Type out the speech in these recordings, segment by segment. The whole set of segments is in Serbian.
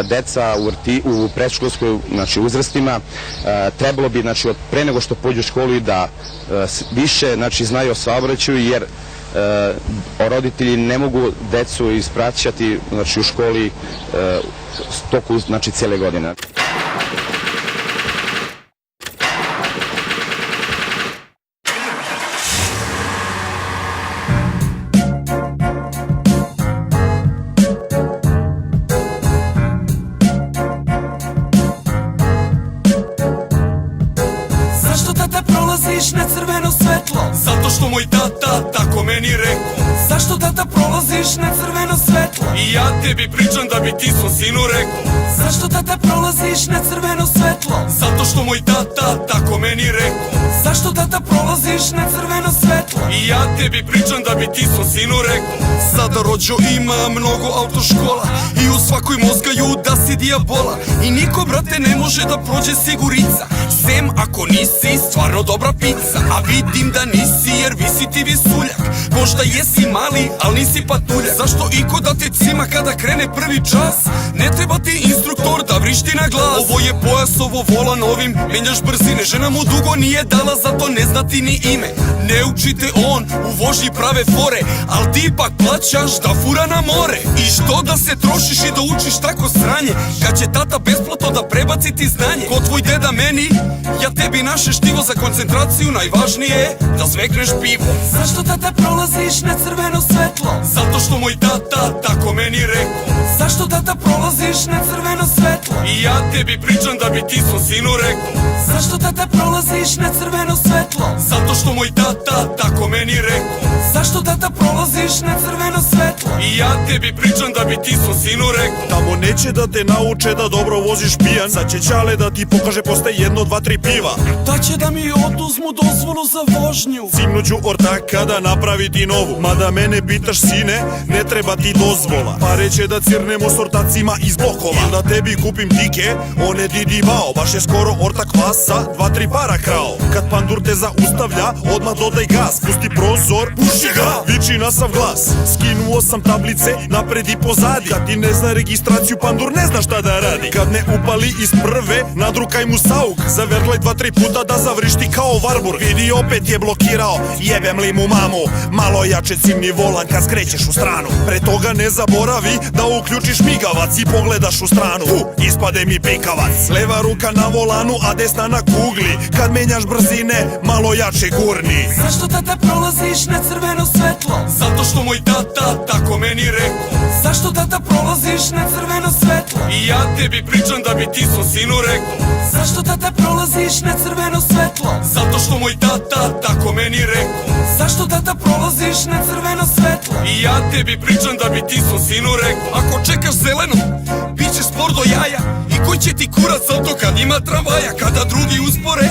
Deca u predškolskoj uzrastima trebalo bi pre nego što pođu u školu da više znaju o saobraćaju, jer roditelji ne mogu decu ispraćati u školi toku cijele godine. Zašto tata prolaziš na crveno svetlo? Zato što moj tata tako meni rekao. Zašto tata prolaziš na crveno svetlo? I ja tebi pričam da bi ti svom sinu rekao. Zašto tata prolaziš na crveno svetlo? Zato što moj tata tako meni rekao. Zašto tata prolaziš na crveno svetlo? I ja tebi pričam da bi ti svom sinu rekao. Sada rođo ima mnogo autoškola i u svakoj mozgaju da si dijabola. I niko brate ne može da prođe sigurica, sem ako nisi stvarno dobra pizza. A vidim da nisi jer visi ti visuljak. Možda jesi mali, al nisi patuljak. Zašto iko da te cima kada krene prvi čas? Ne treba ti instruktor da vrišti na glas. Ovo je pojas, ovo volan, ovim menjaš brzine. Žena mu dugo nije dala, zato ne zna ti ni ime. Ne učite on, u vožnji prave fore, al ti ipak plaćaš da fura na more. I što da se trošiš i da učiš tako sranje, kad će tata besplatno da prebaci ti znanje. Ko tvoj deda meni, ja tebi naše štivo. Za koncentraciju najvažnije je da zvekneš pivo. Zašto tata prolaziš na crveno svetlo? Zato što moj tata tako meni rekao. Zašto tata prolaziš na crveno svetlo? I ja tebi pričam da bi ti svom sinu rekao. Zašto tata prolaziš na crveno svetlo? Zato što moj tata tako meni rekao. Zašto tata prolaziš na crveno svetlo? I ja tebi pričam da bi ti svom sinu rekao. Tamo neće da te nauče da dobro voziš pijan. Sad će ćale da ti pokaže posle 1, 2, 3 piva. Da će da mi oduzmu dozvolu za vožnju. Cimnuću ortaka da napravi ti novu. Mada mene pitaš sine, ne treba ti dozvola. Pare će da cirnemo s ortacima iz blokova. Ili da tebi kupim tike, on je Didi Bao. Baš je skoro ortak vasa, 2, 3 para krao. Kad pandur te zaustavlja, odmah dodaj gas. Pusti prozor, puši ga, viči na sav glas. Skinuo sam tablice, napred i pozadi. Kad ti ne zna registraciju, pandur ne zna šta da radi. Kad ne upali iz prve, nadrukaj mu sauk. Zaverglaj 2, 3 puta da zavrišti kao Varburg. Vidi opet je blokirao, jebem li mu mamu. Malo jače cimni volan kad skrećeš u stranu. Pre toga ne zaboravi da uključiš migavac i pogledaš u stranu. Ispade mi pikavac. Leva ruka na volanu, a desna na kugli. Kad menjaš brzine, malo jače gurni. Zašto tata prolaziš na crveno svetlo? Zato što moj tata tako meni rekao. Zašto tata prolaziš na crveno svetlo? I ja tebi pričam da bi ti svom sinu rekao. Zašto tata prolaziš na crveno svetlo? Zato što moj tata tako meni rekao. Zašto tata prolaziš na crveno svetlo? I ja tebi pričam da bi ti svom sinu rekao. Ako čekaš zeleno, bit će spor do jaja. I koji će ti kurac auto kad ima tramvaja? Kada drugi uspore,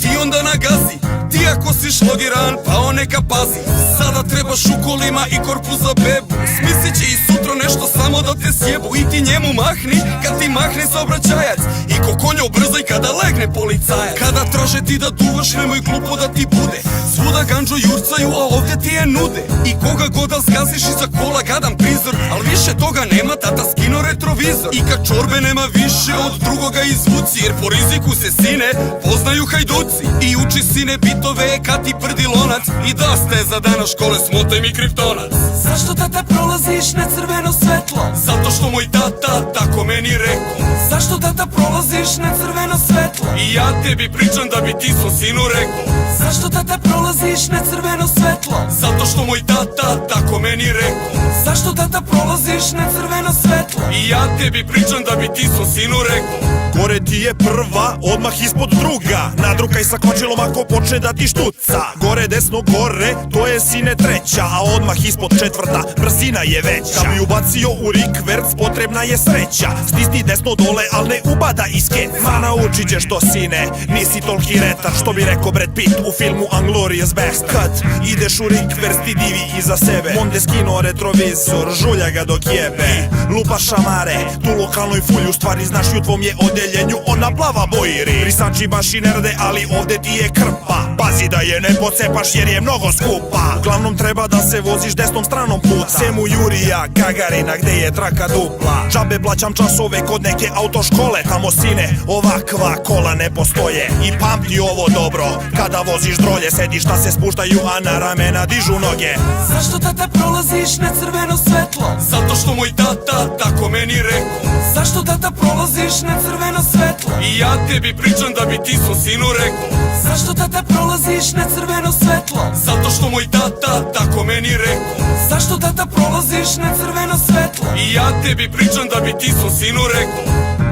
ti onda nagazi. Ti ako si šlogiran, pa on neka pazi. Sada trebaš u kolima i korpu za bebu. Smislit će i sutra nešto samo da te sjebu. I ti njemu mahni, kad ti mahne saobraćajac. I ko konja ubrzaj kada legne policajac. Kada traže ti da duvaš, nemoj glupo da ti bude. Svuda ganđo jurcaju, a ovdje ti je nude. I koga god da zgaziš iza kola gadan prizor. Al više toga nema, tata skino retrovizor. I kad čorbe nema više, od drugoga izvuci. Jer po riziku se sine poznaju hajduci. I uči sine bitove kad ti prdi lonac. I da ste za dana škole smotaj mi kriptonac. Zašto tata prolaziš na crveno svetlo? Zato što moj tata tako meni rekao. Zašto tata prolaziš na crveno svetlo? I ja tebi pričam da bi ti svom sinu rekao. Zašto tata prolaziš na crveno svetlo? Zato što moj tata tako meni rekao. Zašto tata prolaziš na crveno svetlo? I ja tebi pričam da bi ti svom sinu rekao. Gore ti je prva, odmah ispod druga. Nadrukaj sa kvačilom ako počne da ti štuca. Gore desno gore, to je sine treća. A odmah ispod četvrta, brzina je veća. Da bi ubacio u rikverc, potrebna je sreća. Stisni desno dole, al ne ubada isket. Ma naučit ćeš to sine, nisi tolki retar. Što bi rekao Brad Pitt u filmu Inglourious Best. Kad ideš u rikverc ti divi iza sebe. Monde skino retrovizor, žulja ga dok jebe. Lupa šamare, tu lokalnoj fulju, stvari znaš i u tvom je odjelu odeljenju ona plava bojiri. Brisači baš i ne rade, ali ovde ti je krpa. Pazi da je ne pocepaš jer je mnogo skupa. Uglavnom treba da se voziš desnom stranom puta, sem u Jurija Gagarina gde je traka dupla. Džabe plaćam časove kod neke autoškole, tamo sine ovakva kola ne postoje. I pamti ovo dobro, kada voziš drolje, sedišta se spuštaju, a na ramena dižu noge. Zašto tata prolaziš na crveno svetlo? Zato što moj tata tako meni rekao. Zašto tata prolaziš na crveno svetlo? I ja tebi pričam da bi ti svom sinu rekao. Zašto tata prolaziš na crveno svetlo? Zato što moj tata tako meni rekao. Zašto tata prolaziš na crveno svetlo? I ja tebi pričam da bi ti svom sinu rekao.